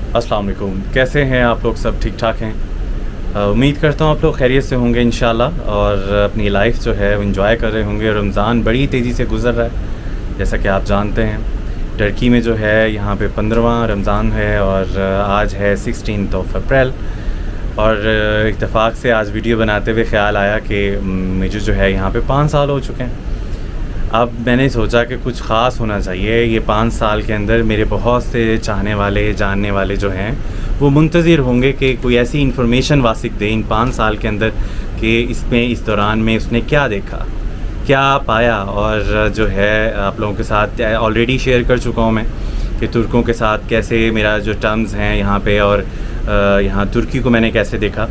अस्सलाम वालेकुम, कैसे हैं आप लोग? सब ठीक ठाक हैं? उम्मीद करता हूँ आप लोग खैरियत से होंगे इंशाल्लाह और अपनी लाइफ जो है वो इन्जॉय कर रहे होंगे। रमज़ान बड़ी तेज़ी से गुज़र रहा है, जैसा कि आप जानते हैं। टर्की में जो है यहाँ पे 15वां रमज़ान है और आज है 16 अप्रैल। और इत्तेफाक से आज वीडियो बनाते हुए ख़्याल आया कि मुझे जो है यहाँ पे 5 साल हो चुके हैं। अब मैंने सोचा कि कुछ ख़ास होना चाहिए। ये 5 साल के अंदर मेरे बहुत से चाहने वाले, जानने वाले जो हैं वो मुंतज़िर होंगे कि कोई ऐसी इन्फॉर्मेशन वासिक दे इन 5 साल के अंदर कि इस दौरान में उसने क्या देखा, क्या पाया। और जो है आप लोगों के साथ ऑलरेडी शेयर कर चुका हूँ मैं कि तुर्कों के साथ कैसे मेरा जो टर्म्स हैं यहाँ पे, और यहाँ तुर्की को मैंने कैसे देखा।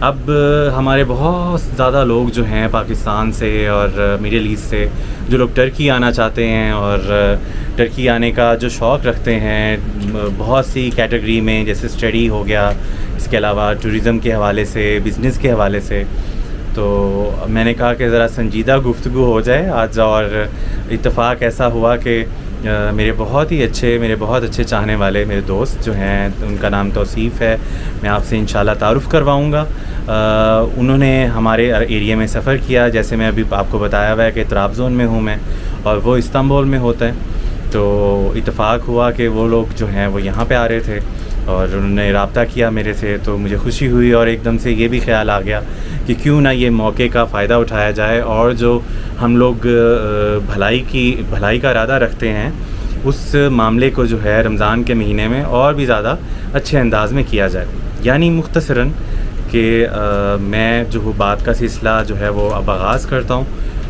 अब हमारे बहुत ज़्यादा लोग जो हैं पाकिस्तान से और मिडिल ईस्ट से, जो लोग टर्की आना चाहते हैं और टर्की आने का जो शौक़ रखते हैं बहुत सी कैटेगरी में, जैसे स्टडी हो गया, इसके अलावा टूरिज़म के हवाले से, बिज़नेस के हवाले से। तो मैंने कहा कि ज़रा संजीदा गुफ्तगू हो जाए आज। और इत्तेफाक ऐसा हुआ कि मेरे बहुत अच्छे चाहने वाले मेरे दोस्त जो हैं, उनका नाम तौसीफ़ है, मैं आपसे इंशाल्लाह तारुफ़ करवाऊँगा। उन्होंने हमारे एरिया में सफ़र किया, जैसे मैं अभी आपको बताया हुआ है कि त्राबज़ोन में हूँ मैं और वो इस्तांबुल में होता है। तो इत्तेफाक हुआ कि वो लोग जो हैं वो यहाँ पे आ रहे थे और उन्होंने रब्ता किया मेरे से, तो मुझे खुशी हुई और एकदम से ये भी ख्याल आ गया कि क्यों ना ये मौके का फ़ायदा उठाया जाए और जो हम लोग भलाई का इरादा रखते हैं उस मामले को जो है रमज़ान के महीने में और भी ज़्यादा अच्छे अंदाज में किया जाए। यानी मुख्तसरन कि मैं जो बात का सिलसिला जो है वो अब आगाज़ करता हूँ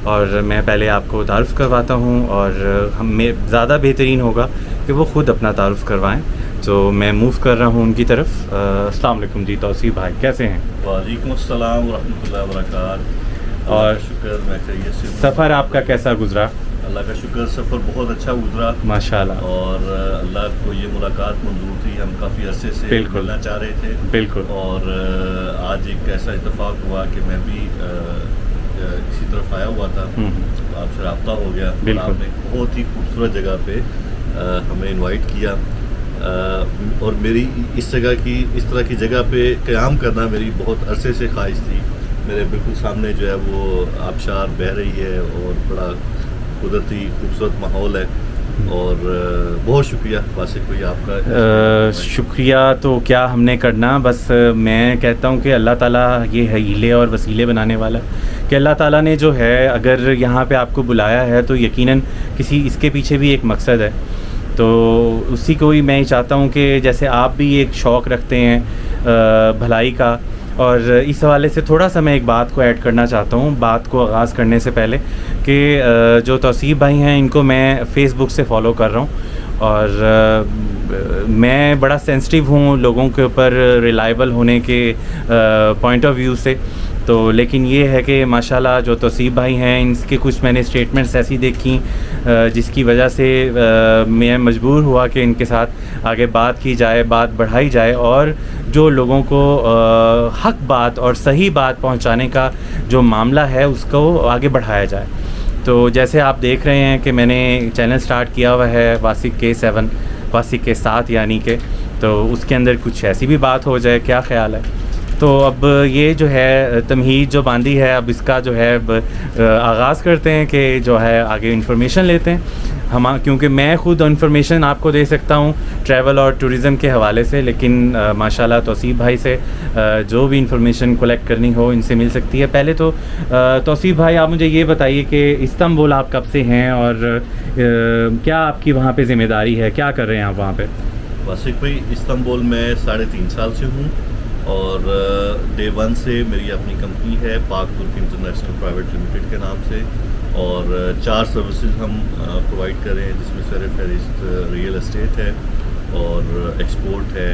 और मैं पहले आपको तारुफ़ करवाता हूँ और हमें ज़्यादा बेहतरीन होगा कि वो ख़ुद अपना तारुफ़ करवाएं। तो मैं मूव कर रहा हूँ उनकी तरफ। अस्सलाम वालेकुम जी, तौसीफ़ भाई कैसे हैं? वालेकुम अस्सलाम व रहमतुल्लाहि व बरकातहू। और शुक्र, मैं खैरियत से हूँ। सफ़र आपका कैसा गुज़रा? अल्लाह का शुक्र, सफ़र बहुत अच्छा गुज़रा माशाल्लाह। और अल्लाह को ये मुलाकात मंजूर थी, हम काफ़ी अरसे से मिलना चाह रहे थे। बिल्कुल। और आज एक ऐसा इत्तेफाक हुआ कि मैं भी इसी तरफ आया हुआ था, आपसे रब्ता हो गया। आपने बहुत ही खूबसूरत जगह पे हमें इनवाइट किया और मेरी इस तरह की जगह पे क़याम करना मेरी बहुत अरसे से ख्वाहिश थी। मेरे बिल्कुल सामने जो है वो आबशार बह रही है और बड़ा कुदरती खूबसूरत माहौल है और बहुत शुक्रिया वासिक भाई आपका। शुक्रिया तो क्या हमने करना, बस मैं कहता हूँ कि अल्लाह ताला ये हीले और वसीले बनाने वाला कि अल्लाह ताला ने जो है अगर यहाँ पे आपको बुलाया है तो यकीनन किसी इसके पीछे भी एक मकसद है। तो उसी को ही मैं ही चाहता हूँ कि जैसे आप भी एक शौक़ रखते हैं भलाई का, और इस हवाले से थोड़ा सा मैं एक बात को ऐड करना चाहता हूँ बात को आगाज़ करने से पहले कि जो तौसीफ़ भाई हैं इनको मैं फ़ेसबुक से फ़ॉलो कर रहा हूँ और मैं बड़ा सेंसिटिव हूँ लोगों के ऊपर रिलायबल होने के पॉइंट ऑफ व्यू से। तो लेकिन ये है कि माशाल्लाह जो तौसीफ़ भाई हैं इनके कुछ मैंने स्टेटमेंट्स ऐसी देखी जिसकी वजह से मैं मजबूर हुआ कि इनके साथ आगे बात की जाए, बात बढ़ाई जाए और जो लोगों को हक बात और सही बात पहुंचाने का जो मामला है उसको आगे बढ़ाया जाए। तो जैसे आप देख रहे हैं कि मैंने चैनल स्टार्ट किया हुआ है वासिक K7, वासिक के साथ यानी कि, तो उसके अंदर कुछ ऐसी भी बात हो जाए, क्या ख़्याल है? तो अब ये जो है तमहीद जो बांधी है, अब इसका जो है आगाज़ करते हैं कि जो है आगे इन्फॉर्मेशन लेते हैं क्योंकि मैं ख़ुद इन्फॉर्मेशन आपको दे सकता हूँ ट्रैवल और टूरिज़म के हवाले से, लेकिन माशाल्लाह तौसीफ़ भाई से जो भी इन्फॉर्मेशन कलेक्ट करनी हो इनसे मिल सकती है। पहले तो तौसीफ़ भाई आप मुझे ये बताइए कि इस्तांबुल आप कब से हैं और क्या आपकी वहाँ पे ज़िम्मेदारी है, क्या कर रहे हैं आप वहाँ पे? वासिक भाई, इस्तांबुल में 3.5 साल से हूँ और डे 1 से मेरी अपनी कंपनी है पाक तुर्क इंटरनेशनल प्राइवेट लिमिटेड के नाम से और 4 सर्विसेज हम प्रोवाइड कर रहे हैं, जिसमें सर फहरिस्त रियल एस्टेट है और एक्सपोर्ट है,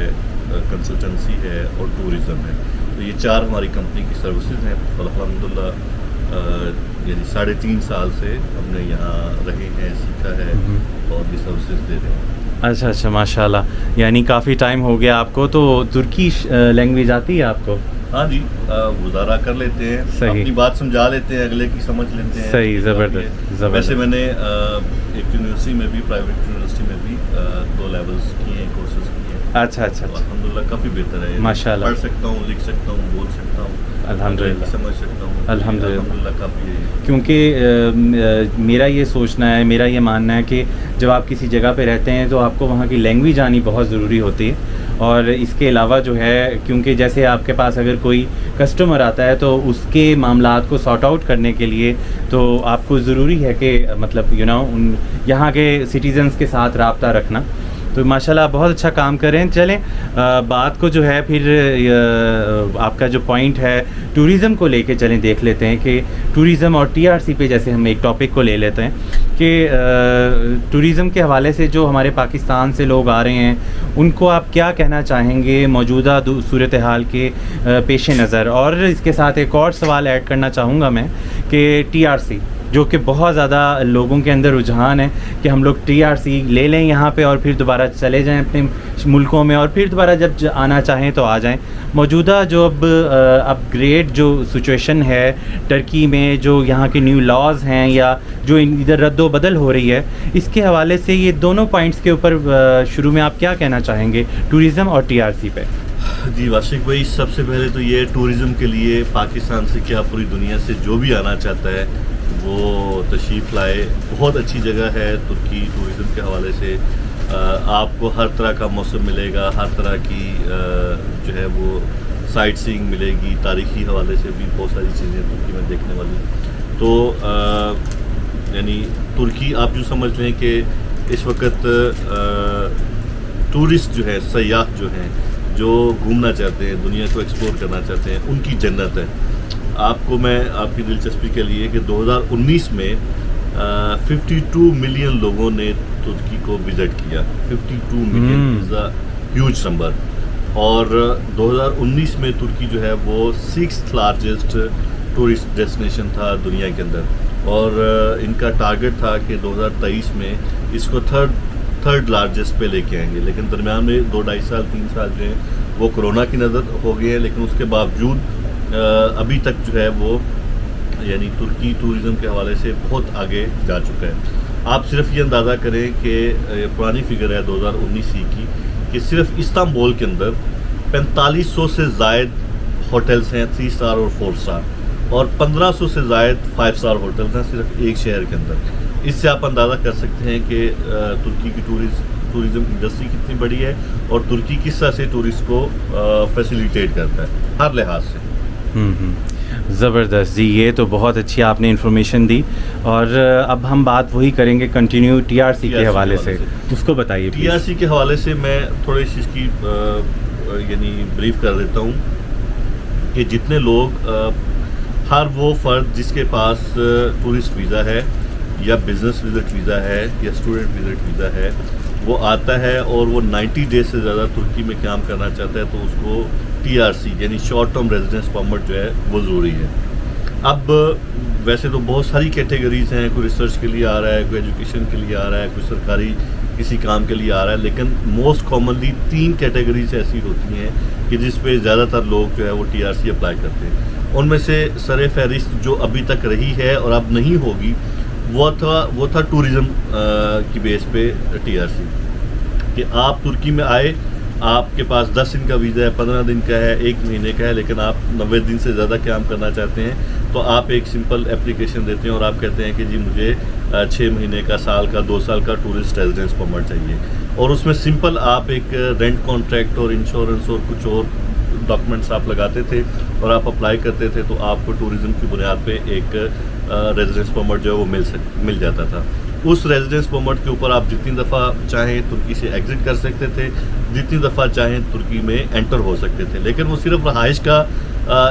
कंसल्टेंसी है और टूरिज़म है। तो ये 4 हमारी कंपनी की सर्विसेज हैं। अल्हम्दुलिल्लाह यानी 3.5 साल से हमने यहाँ रहे हैं, सीखा है और ये सर्विसेज दे रहे हैं। अच्छा माशाल्लाह, यानी काफ़ी टाइम हो गया आपको। तो तुर्की लैंग्वेज आती है आपको? हाँ जी, गुजारा कर लेते हैं, अपनी बात समझा लेते हैं, अगले की समझ लेते हैं। सही, ज़बरदस्त। वैसे मैंने एक यूनिवर्सिटी में भी, प्राइवेट यूनिवर्सिटी में भी 2 लेवल्स किए हैं, कोर्सेज किए हैं। अच्छा अच्छा अच्छा, अल्हम्दुलिल्लाह काफ़ी बेहतर है, माशाल्लाह। पढ़ सकता हूँ, लिख सकता हूँ, बोल सकता हूँ, अल्हम्दुलिल्लाह। समझ सकता हूँ, अल्हम्दुलिल्लाह। काफ़ी है। क्योंकि मेरा ये सोचना है, मेरा ये मानना है कि जब आप किसी जगह पे रहते हैं तो आपको वहाँ की लैंग्वेज आनी बहुत ज़रूरी होती है। और इसके अलावा जो है, क्योंकि जैसे आपके पास अगर कोई कस्टमर आता है तो उसके मामलात को सॉर्ट आउट करने के लिए तो आपको ज़रूरी है कि मतलब उन यहाँ के सिटीज़न्स के साथ राब्ता रखना। तो माशाल्लाह बहुत अच्छा काम कर रहे हैं। चलें बात को जो है फिर आपका जो पॉइंट है टूरिज़म को लेके चलें, देख लेते हैं कि टूरिज़म और टीआरसी पे जैसे हम एक टॉपिक को ले लेते हैं कि टूरिज़म के हवाले से जो हमारे पाकिस्तान से लोग आ रहे हैं उनको आप क्या कहना चाहेंगे मौजूदा सूरत हाल के पेश नज़र। और इसके साथ एक और सवाल ऐड करना चाहूँगा मैं कि टीआरसी जो कि बहुत ज़्यादा लोगों के अंदर रुझान है कि हम लोग टीआरसी ले लें यहाँ पे और फिर दोबारा चले जाएं अपने मुल्कों में और फिर दोबारा जब आना चाहें तो आ जाएं। मौजूदा जो अब अपग्रेड जो सिचुएशन है टर्की में, जो यहाँ के न्यू लॉज हैं या जो इधर रद्दो बदल हो रही है, इसके हवाले से ये दोनों पॉइंट्स के ऊपर शुरू में आप क्या कहना चाहेंगे टूरिज़म और टीआरसी पे? जी वाशिक भाई, सबसे पहले तो ये टूरिज़म के लिए पाकिस्तान से क्या पूरी दुनिया से जो भी आना चाहता है वो तशरीफ़ लाए। बहुत अच्छी जगह है तुर्की टूरिज़म के हवाले से। आपको हर तरह का मौसम मिलेगा, हर तरह की जो है वो साइट सीइंग मिलेगी, तारीख़ी हवाले से भी बहुत सारी चीज़ें तुर्की में देखने वाली। तो यानी तुर्की आप यूँ समझ लें कि इस वक्त टूरिस्ट जो है, सयाह जो हैं, जो घूमना चाहते हैं, दुनिया को एक्सप्लोर करना चाहते हैं, उनकी जन्नत है। आपको मैं आपकी दिलचस्पी के लिए कि 2019 में 52 मिलियन लोगों ने तुर्की को विज़िट किया। 52 million is a huge number. और 2019 में तुर्की जो है वो 6th लार्जेस्ट टूरिस्ट डेस्टिनेशन था दुनिया के अंदर। और इनका टारगेट था कि 2023 में इसको थर्ड लार्जेस्ट पे लेके आएंगे। लेकिन दरमियान में 2-2.5 साल 3 साल जो हैं वो कोरोना की नज़र हो गए हैं। लेकिन उसके बावजूद अभी तक जो है वो यानी तुर्की टूरिज़म के हवाले से बहुत आगे जा चुका है। आप सिर्फ ये अंदाज़ा करें कि पुरानी फिगर है 2019 की कि सिर्फ इस्तांबुल के अंदर 4500 से ज़ायद होटल्स हैं 3 स्टार और 4 स्टार, और 1500 से ज़ायद 5 स्टार होटल्स हैं सिर्फ एक शहर के अंदर। इससे आप अंदाज़ा कर सकते हैं कि तुर्की की टूरिज़म इंडस्ट्री कितनी बड़ी है और तुर्की किस तरह से टूरिस्ट को फैसिलिटेट करता है हर लिहाज से। ज़बरदस्त जी, ये तो बहुत अच्छी आपने इन्फॉर्मेशन दी। और अब हम बात वही करेंगे कंटिन्यू टीआरसी के हवाले से, उसको बताइए। टीआरसी के हवाले से मैं थोड़ी सी इसकी यानी ब्रीफ कर देता हूँ कि जितने लोग हर वो फ़र्द जिसके पास टूरिस्ट वीज़ा है या बिज़नेस विज़िट वीज़ा है या स्टूडेंट विज़िट वीज़ा है, वो आता है और वो 90 डेज से ज़्यादा तुर्की में काम करना चाहता है तो उसको टीआरसी यानी शॉर्ट टर्म रेजिडेंस परमिट जो है वो ज़रूरी है। अब वैसे तो बहुत सारी कैटेगरीज़ हैं, कोई रिसर्च के लिए आ रहा है, कोई एजुकेशन के लिए आ रहा है, कोई सरकारी किसी काम के लिए आ रहा है, लेकिन मोस्ट कॉमनली 3 कैटेगरीज ऐसी होती हैं कि जिस पे ज़्यादातर लोग जो है वो टीआरसी अप्लाई करते हैं। उनमें से सर फहरिस्त जो अभी तक रही है और अब नहीं होगी वो था टूरिज़म की बेस पे टीआरसी, कि आप तुर्की में आए, आपके पास 10 दिन का वीज़ा है, 15 दिन का है, 1 महीने का है, लेकिन आप 90 दिन से ज़्यादा काम करना चाहते हैं तो आप एक सिंपल एप्लीकेशन देते हैं और आप कहते हैं कि जी मुझे 6 महीने का, साल का, 2 साल का टूरिस्ट रेजिडेंस परमिट चाहिए। और उसमें सिंपल आप एक रेंट कॉन्ट्रैक्ट और इंश्योरेंस और कुछ और डॉक्यूमेंट्स आप लगाते थे और आप अप्लाई करते थे तो आपको टूरिज़म की बुनियाद पे एक रेजिडेंस परमिट जो है वो मिल जाता था। उस रेजिडेंस परमिट के ऊपर आप जितनी दफ़ा चाहें तुर्की से एग्ज़िट कर सकते थे, जितनी दफ़ा चाहें तुर्की में एंटर हो सकते थे, लेकिन वो सिर्फ रहाइश का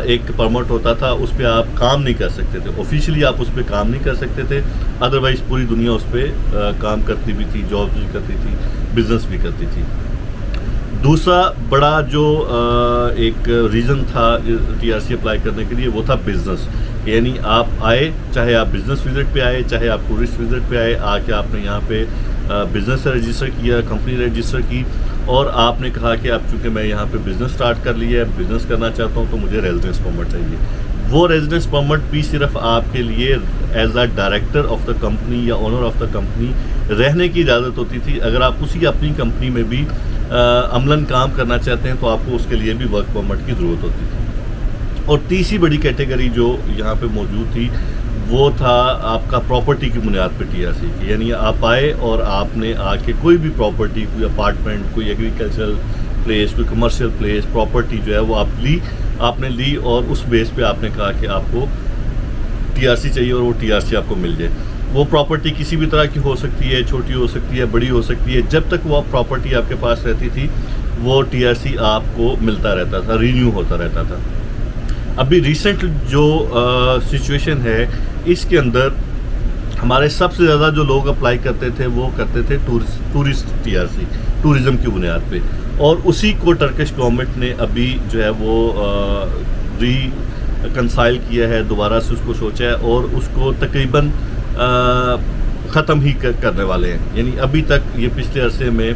एक परमिट होता था, उस पर आप काम नहीं कर सकते थे। ऑफिशियली आप उस पर काम नहीं कर सकते थे, अदरवाइज़ पूरी दुनिया उस पर काम करती भी थी, जॉब भी करती थी, बिज़नेस भी करती थी। दूसरा बड़ा जो एक रीज़न था टीआरसी अप्लाई करने के लिए वो था बिज़नेस, यानी आप आए, चाहे आप बिज़नेस विज़िट पे आए, चाहे आप टूरिस्ट विज़िट पे आए, आके आपने यहाँ पे बिज़नेस रजिस्टर किया, कंपनी रजिस्टर की और आपने कहा कि अब चूँकि मैं यहाँ पे बिज़नेस स्टार्ट कर लिया है, बिज़नेस करना चाहता हूँ तो मुझे रेजिडेंस परमिट चाहिए। वो रेजिडेंस परमिट भी सिर्फ आपके लिए as a director of the company या ओनर ऑफ द कंपनी रहने की इजाज़त होती थी। अगर आप उसी अपनी कंपनी में भी عملاً کام کرنا چاہتے ہیں تو آپ کو اس کے لیے بھی ورک پرمٹ کی ضرورت ہوتی تھی. اور تیسری بڑی کیٹیگری جو یہاں پہ موجود تھی وہ تھا آپ کا پراپرٹی کی بنیاد پہ ٹی آر سی کی. یعنی آپ آئے اور آپ نے آ کے کوئی بھی پراپرٹی, کوئی اپارٹمنٹ, کوئی ایگریکلچرل پلیس, کوئی کمرشل پلیس, پراپرٹی جو ہے وہ آپ نے لی اور اس بیس پہ آپ نے کہا کہ آپ کو ٹی آر سی چاہیے اور وہ ٹی آر سی آپ کو مل جائے. وہ پراپرٹی کسی بھی طرح کی ہو سکتی ہے, چھوٹی ہو سکتی ہے, بڑی ہو سکتی ہے. جب تک وہ پراپرٹی آپ کے پاس رہتی تھی وہ ٹی آر سی آپ کو ملتا رہتا تھا, رینیو ہوتا رہتا تھا. ابھی ریسنٹ جو سچویشن ہے اس کے اندر ہمارے سب سے زیادہ جو لوگ اپلائی کرتے تھے وہ کرتے تھے tourist T R C, tourism کی بنیاد پہ. اور اسی کو ٹرکش گورنمنٹ نے ابھی جو ہے وہ ری کنسائل کیا ہے, دوبارہ سے اس کو سوچا ہے اور اس کو تقریباً ختم ہی کرنے والے ہیں. یعنی ابھی تک یہ پچھلے عرصے میں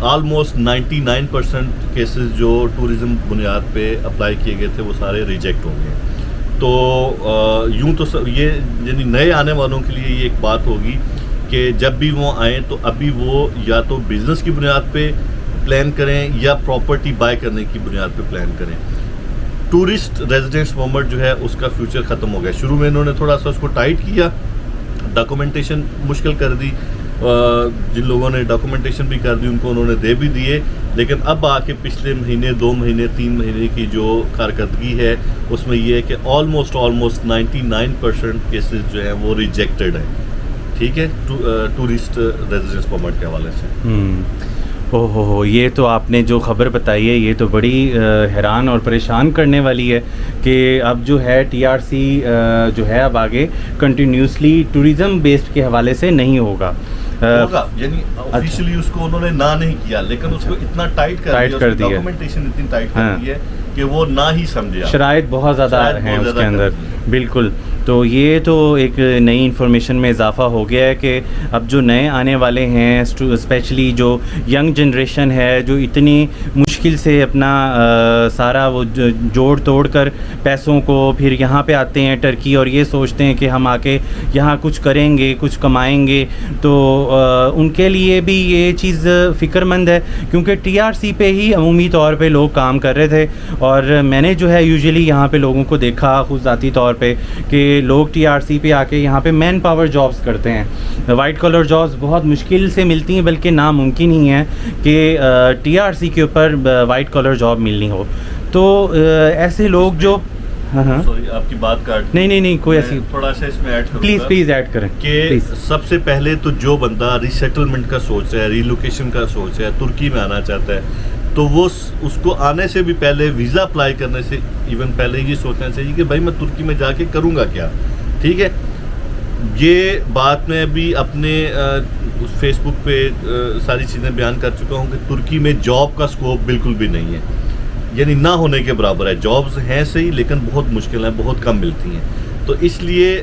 آلموسٹ 99% کیسز جو ٹورزم بنیاد پہ اپلائی کیے گئے تھے وہ سارے ریجیکٹ ہو گئے. تو یوں تو یہ یعنی نئے آنے والوں کے لیے یہ ایک بات ہوگی کہ جب بھی وہ آئیں تو ابھی وہ یا تو بزنس کی بنیاد پہ پلان کریں یا پراپرٹی بائی کرنے کی بنیاد پہ پلان کریں. ٹورسٹ ریزیڈنس پرمٹ جو ہے اس کا فیوچر ختم ہو گیا. شروع میں انہوں نے تھوڑا سا اس کو ٹائٹ کیا, ڈاکومنٹیشن مشکل کر دی. جن لوگوں نے ڈاکومنٹیشن بھی کر دی ان کو انہوں نے دے بھی دیے, لیکن اب آ کے پچھلے مہینے 2 مہینے 3 مہینے کی جو کارکردگی ہے اس میں یہ ہے کہ آلموسٹ 99% کیسز جو ہیں وہ ریجیکٹڈ ہیں. ٹھیک ہے, ٹورسٹ ریزیڈنس پرمٹ کے حوالے سے. ہو یہ تو آپ نے جو خبر بتائی ہے یہ تو بڑی حیران اور پریشان کرنے والی ہے کہ اب جو ہے ٹی آر سی جو ہے اب آگے کنٹینیوسلی ٹوریزم بیسڈ کے حوالے سے نہیں ہوگا. یعنی آفیشلی اس کو انہوں نے نہ نہیں کیا لیکن اس کو اتنا ٹائٹ کر دیا, ڈاکومنٹیشن اتنی ٹائٹ کر دی ہے کہ وہ نہ ہی سمجھے. شرائط بہت زیادہ ہیں اس کے اندر. بالکل, تو یہ تو ایک نئی انفارمیشن میں اضافہ ہو گیا ہے کہ اب جو نئے آنے والے ہیں اسپیشلی جو ینگ جنریشن ہے جو اتنی مشکل سے اپنا سارا وہ جوڑ توڑ کر پیسوں کو پھر یہاں پہ آتے ہیں ٹرکی اور یہ سوچتے ہیں کہ ہم آ کے یہاں کچھ کریں گے, کچھ کمائیں گے, تو ان کے لیے بھی یہ چیز فکر مند ہے کیونکہ ٹی آر سی پہ ہی عمومی طور پہ لوگ کام کر رہے تھے. اور میں نے جو ہے یوزلی یہاں پہ لوگوں کو دیکھا خود ذاتی طور پہ کہ لوگ ٹی آر سی پہ آ کے یہاں پہ مین پاور جابس کرتے ہیں. وائٹ کلر جابس بہت مشکل سے ملتی ہیں, بلکہ ناممکن ہی ہے کہ ٹی آر سی کے اوپر وائٹ کلر جاب ملنی ہو. تو ایسے لوگ جو سوری آپ کی بات کاٹ, نہیں کوئی ایسی, تھوڑا سا اس میں ایڈ کروں پلیز ایڈ کریں کہ سب سے پہلے تو جو بندہ ری سیٹلمنٹ کا سوچ رہا ہے, ری لوکیشن کا سوچ رہا ہے, ترکی میں آنا چاہتا ہے, تو وہ اس کو آنے سے بھی پہلے ویزا اپلائی کرنے سے ایون پہلے یہ سوچنا چاہیے کہ بھائی میں ترکی میں جا کے کروں گا کیا. ٹھیک ہے, یہ بات میں بھی اپنے فیس بک پہ ساری چیزیں بیان کر چکا ہوں کہ ترکی میں جاب کا سکوپ بالکل بھی نہیں ہے, یعنی نہ ہونے کے برابر ہے. جابز ہیں صحیح لیکن بہت مشکل ہیں, بہت کم ملتی ہیں. تو اس لیے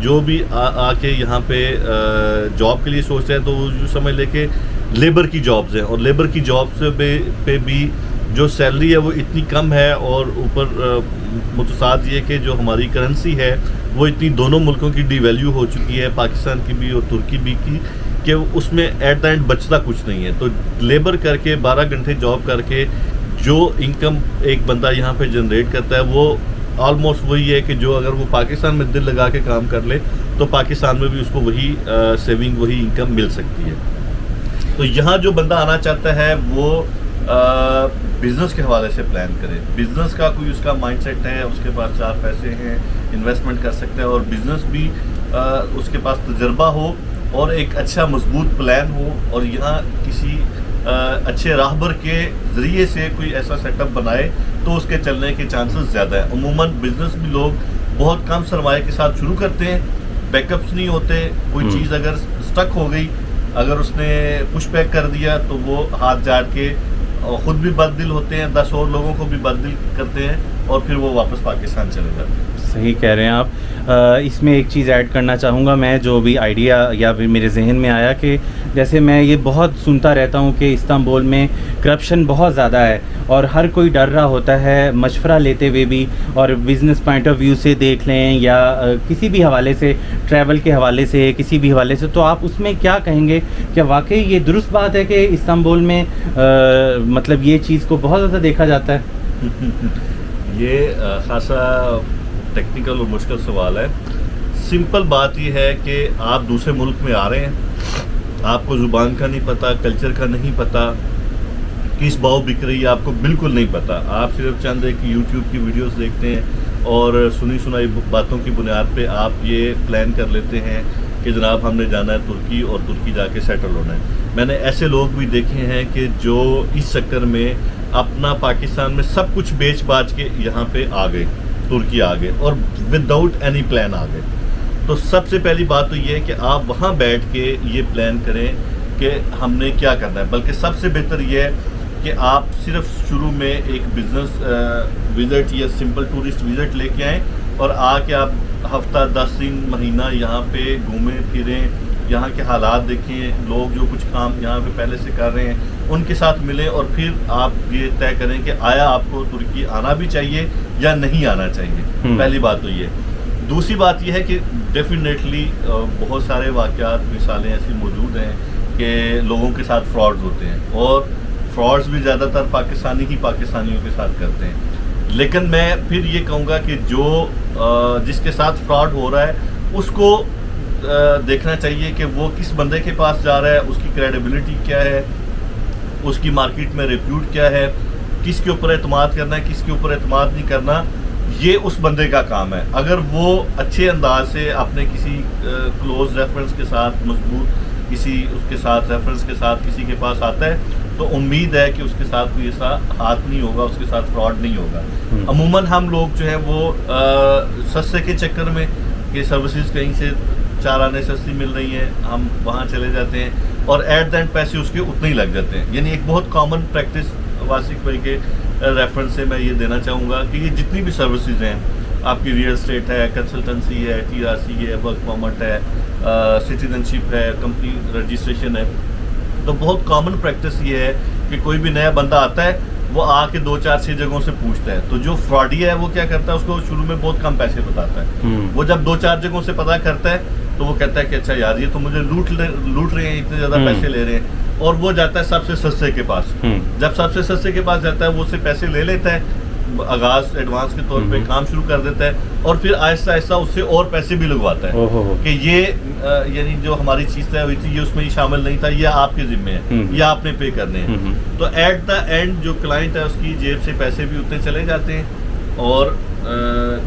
جو بھی آ کے یہاں پہ جاب کے لیے سوچ رہے ہیں تو وہ جو سمجھ لے کہ لیبر کی جابز ہیں, اور لیبر کی جابس پہ بھی جو سیلری ہے وہ اتنی کم ہے, اور اوپر متصاد یہ کہ جو ہماری کرنسی ہے وہ اتنی دونوں ملکوں کی ڈی ویلیو ہو چکی ہے, پاکستان کی بھی اور ترکی بھی کی, کہ اس میں ایٹ دا اینڈ بچتا کچھ نہیں ہے. تو لیبر کر کے 12 گھنٹے جاب کر کے جو انکم ایک بندہ یہاں پہ جنریٹ کرتا ہے وہ آلموسٹ وہی ہے کہ جو اگر وہ پاکستان میں دل لگا کے کام کر لے تو پاکستان میں بھی اس کو وہی سیونگ وہی انکم مل سکتی ہے. تو یہاں جو بندہ آنا چاہتا ہے وہ بزنس کے حوالے سے پلان کرے. بزنس کا کوئی اس کا مائنڈ سیٹ ہے, اس کے پاس 4 پیسے ہیں, انویسٹمنٹ کر سکتا ہے, اور بزنس بھی اس کے پاس تجربہ ہو اور ایک اچھا مضبوط پلان ہو, اور یہاں کسی اچھے راہبر کے ذریعے سے کوئی ایسا سیٹ اپ بنائے تو اس کے چلنے کے چانسز زیادہ ہیں. عموماً بزنس بھی لوگ بہت کم سرمایہ کے ساتھ شروع کرتے ہیں, بیک اپس نہیں ہوتے. کوئی چیز اگر سٹک ہو گئی, اگر اس نے پش بیک کر دیا تو وہ ہاتھ جاڑ کے خود بھی بد دل ہوتے ہیں, 10 اور لوگوں کو بھی بد دل کرتے ہیں, اور پھر وہ واپس پاکستان چلے جاتے ہیں. صحیح کہہ رہے ہیں آپ. اس میں ایک چیز ایڈ کرنا چاہوں گا میں, جو بھی آئیڈیا یا میرے ذہن میں آیا کہ جیسے میں یہ بہت سنتا رہتا ہوں کہ استنبول میں کرپشن بہت زیادہ ہے اور ہر کوئی ڈر رہا ہوتا ہے مشورہ لیتے ہوئے بھی, اور بزنس پوائنٹ آف ویو سے دیکھ لیں یا کسی بھی حوالے سے, ٹریول کے حوالے سے, کسی بھی حوالے سے. تو آپ اس میں کیا کہیں گے, کیا واقعی یہ درست بات ہے کہ استنبول میں مطلب یہ چیز کو بہت زیادہ دیکھا جاتا ہے؟ یہ خاصا ٹیکنیکل اور مشکل سوال ہے. سمپل بات یہ ہے کہ آپ دوسرے ملک میں آ رہے ہیں, آپ کو زبان کا نہیں پتہ, کلچر کا نہیں پتہ, کس بھاؤ بک رہی ہے آپ کو بالکل نہیں پتہ. آپ صرف چند ایک یوٹیوب کی ویڈیوز دیکھتے ہیں اور سنی سنائی باتوں کی بنیاد پہ آپ یہ پلان کر لیتے ہیں کہ جناب ہم نے جانا ہے ترکی اور ترکی جا کے سیٹل ہونا ہے. میں نے ایسے لوگ بھی دیکھے ہیں کہ جو اس چکر میں اپنا پاکستان میں سب کچھ بیچ باچ کے یہاں پہ آ گئے, ترکی آ گئے, اور وداؤٹ اینی پلان آ گئے. تو سب سے پہلی بات تو یہ ہے کہ آپ وہاں بیٹھ کے یہ پلان کریں کہ ہم نے کیا کرنا ہے. بلکہ سب سے بہتر یہ ہے کہ آپ صرف شروع میں ایک بزنس وزٹ یا سمپل ٹورسٹ وزٹ لے کے آئیں اور آ کے آپ ہفتہ 10 دن مہینہ یہاں پہ گھومیں پھریں, یہاں کے حالات دیکھیں, لوگ جو کچھ کام یہاں پہ پہلے سے کر رہے ہیں ان کے ساتھ ملیں, اور پھر آپ یہ طے کریں کہ آیا آپ کو ترکی آنا بھی چاہیے یا نہیں آنا چاہیے. پہلی بات تو یہ. دوسری بات یہ ہے کہ ڈیفینیٹلی بہت سارے واقعات, مثالیں ایسی موجود ہیں کہ لوگوں کے ساتھ فراڈز ہوتے ہیں, اور فراڈز بھی زیادہ تر پاکستانیوں کے ساتھ کرتے ہیں. لیکن میں پھر یہ کہوں گا کہ جو جس کے ساتھ فراڈ ہو رہا ہے اس کو دیکھنا چاہیے کہ وہ کس بندے کے پاس جا رہا ہے, اس کی کریڈیبلٹی کیا ہے, اس کی مارکیٹ میں ریپیوٹ کیا ہے, کس کے اوپر اعتماد کرنا ہے, کس کے اوپر اعتماد نہیں کرنا. یہ اس بندے کا کام ہے. اگر وہ اچھے انداز سے اپنے کسی کلوز ریفرنس کے ساتھ, مضبوط کسی اس کے ساتھ ریفرنس کے ساتھ کسی کے پاس آتا ہے تو امید ہے کہ اس کے ساتھ کوئی ایسا ہاتھ نہیں ہوگا, اس کے ساتھ فراڈ نہیں ہوگا. عموماً ہم لوگ جو ہیں وہ سستے کے چکر میں کہ سروسز کہیں سے 4 آنے سستی مل رہی ہیں, ہم وہاں چلے جاتے ہیں اور ایٹ دا اینڈ پیسے اس کے اتنے ہی لگ جاتے ہیں. یعنی ایک بہت کامن پریکٹس واسق بھائی کے ریفرنس سے میں یہ دینا چاہوں گا کہ یہ جتنی بھی سروسز ہیں, آپ کی ریئل اسٹیٹ ہے, کنسلٹنسی ہے, TRC ہے, ورک پرمٹ ہے, سٹیزن شپ ہے, کمپنی رجسٹریشن ہے, تو بہت کامن پریکٹس یہ ہے کہ کوئی بھی نیا بندہ آتا ہے وہ آ کے 2-4-6 جگہوں سے پوچھتا ہے. تو جو فراڈی ہے وہ کیا کرتا ہے, اس کو شروع میں بہت کم پیسے بتاتا ہے. وہ جب 2-4 جگہوں سے پتہ کرتا ہے تو وہ کہتا ہے کہ اچھا یار یہ تو مجھے لوٹ رہے ہیں, اتنے زیادہ پیسے لے رہے ہیں, اور وہ جاتا ہے سب سے سستے کے پاس. جب سب سے سستے کے پاس جاتا ہے وہ اس سے پیسے لے لیتا ہے, آغاز ایڈوانس کے طور پہ کام شروع کر دیتا ہے, اور پھر آہستہ آہستہ اس سے اور پیسے بھی لگواتا ہے کہ یہ یعنی جو ہماری چیز طے ہوئی تھی یہ اس میں ہی شامل نہیں تھا, یہ آپ کے ذمے ہے, یہ آپ نے پے کرنے ہیں. تو ایٹ دا اینڈ جو کلائنٹ ہے اس کی جیب سے پیسے بھی اتنے چلے جاتے ہیں اور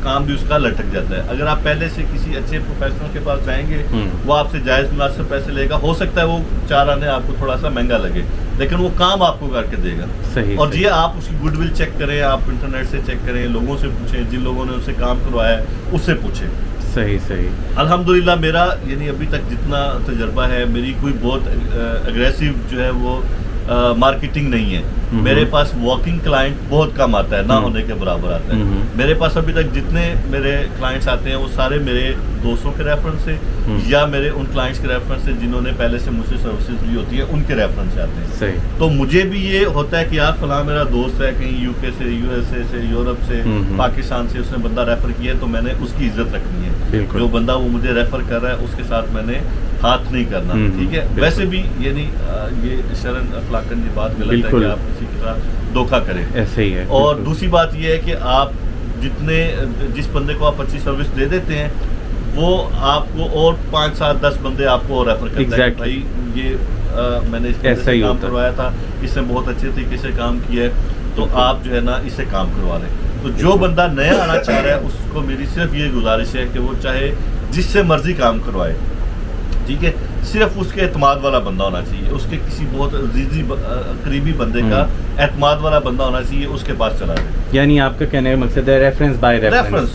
کام بھی اس کا لٹک جاتا ہے. اگر آپ پہلے سے کسی اچھے پروفیشنل کے پاس جائیں گے وہ آپ سے جائز مناسب پیسے لے گا. ہو سکتا ہے وہ 4 آنے آپ کو تھوڑا سا مہنگا لگے لیکن وہ کام آپ کو کر کے دے گا. اور یہ آپ اس کی گڈ ول چیک کریں, آپ انٹرنیٹ سے چیک کریں, لوگوں سے پوچھیں, جن لوگوں نے اس سے کام کروایا ہے اس سے پوچھیں. صحیح. الحمدللہ میرا یعنی ابھی تک جتنا تجربہ ہے, میری کوئی بہت اگریسو جو ہے وہ مارکیٹنگ نہیں ہے. میرے پاس واکنگ کلائنٹ بہت کم آتا ہے, نہ ہونے کے برابر آتا ہے. میرے پاس ابھی تک جتنے میرے کلائنٹس آتے ہیں وہ سارے میرے دوستوں کے ریفرنس سے یا میرے ان کلائنٹس کے ریفرنس سے جنہوں نے پہلے سے مجھ سے سروسز لی ہوتی ہیں ان کے ریفرنس سے آتے ہیں. تو مجھے بھی یہ ہوتا ہے کہ یار فلاں میرا دوست ہے کہیں UK سے, USA سے, یورپ سے, پاکستان سے, اس نے بندہ ریفر کیا ہے تو میں نے اس کی عزت رکھنی ہے. جو بندہ وہ مجھے ریفر کر رہا ہے اس کے ساتھ میں نے ہاتھ نہیں کرنا. ٹھیک ہے. ویسے بھی یعنی یہ شرن اخلاقاً یہ بات غلط ہے کہ آپ کسی کے ساتھ دھوکہ کریں. ایسے ہی ہے. اور دوسری بات یہ ہے کہ آپ جس بندے کو آپ اچھی سروس دے دیتے ہیں وہ آپ کو اور 5-7-10 بندے آپ کو ریفر کرتے ہیں. بھائی یہ میں نے اس بندے سے کام کروایا تھا, اس نے بہت اچھے طریقے سے کام کیا ہے, تو آپ جو ہے نا اس سے کام کروا لیں. تو جو بندہ نیا آنا چاہ رہا ہے اس کو میری صرف یہ گزارش ہے کہ وہ چاہے جس سے مرضی کام کروائے. ٹھیک ہے. صرف اس کے اعتماد والا بندہ ہونا چاہیے, اس کے کسی بہت عزیزی قریبی بندے کا اعتماد والا بندہ ہونا چاہیے, اس کے پاس چلا جائے. یعنی آپ کا کہنے کا مقصد ہے ریفرنس بائی ریفرنس.